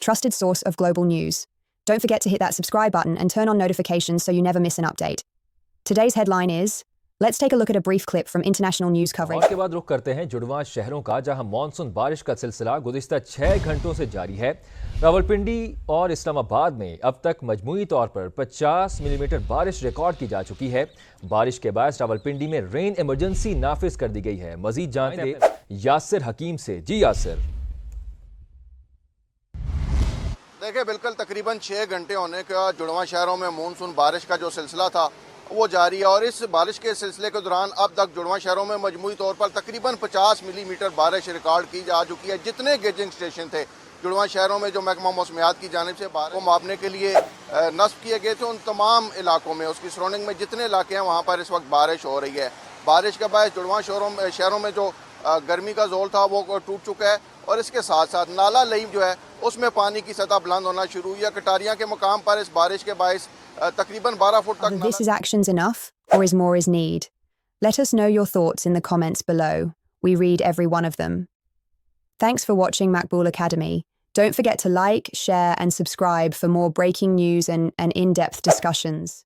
trusted source of global news. Don't forget to hit that subscribe button and turn on notifications so you never miss an update. Today's headline is, let's take a look at a brief clip from international news coverage. और के बाद रुख करते हैं जुड़वां शहरों का, जहां monsoon बारिश का सिलसिला गुज़िश्ता 6 घंटों से जारी है। रावलपिंडी और इस्लामाबाद में अब तक मजमूई तौर पर 50 मिलीमीटर बारिश रिकॉर्ड की जा चुकी है। बारिश के बाद रावलपिंडी में रेन इमरजेंसी नाफिज कर दी गई है। मजीद जानते हैं यासिर हकीम से। जी यासिर। देखिए, बिल्कुल तकरीबन 6 घंटे होने का जुड़वां शहरों में मानसून बारिश का जो सिलसिला था वो जारी है, और इस बारिश के सिलसिले के दौरान अब तक जुड़वां शहरों में मजमूई तौर पर तकरीबन 50 मिलीमीटर बारिश रिकॉर्ड की जा चुकी है। जितने गेजिंग स्टेशन थे जुड़वां शहरों में जो महकमा मौसमियात की जानिब से बारिश को मापने के लिए नस्ब किए गए थे, उन तमाम इलाकों में, उसकी सराउंडिंग में जितने इलाके हैं वहाँ पर इस वक्त बारिश हो रही है। बारिश के बाद जुड़वां शहरों में जो गर्मी का जोर था वो टूट चुका है, और इसके साथ साथ नाला लईव जो है उसमें पानी की सतह बुलंद होना शुरू हुई है। कटारियाँ के मुकाम पर इस बारिश के बायस तकरीबन 12 फुट तक। This is actions enough, or is more is need? Let us know your thoughts in the comments below. We read every one of them. Thanks for watching Maqbool Academy. Don't forget to like, share and subscribe for more breaking news and in-depth discussions.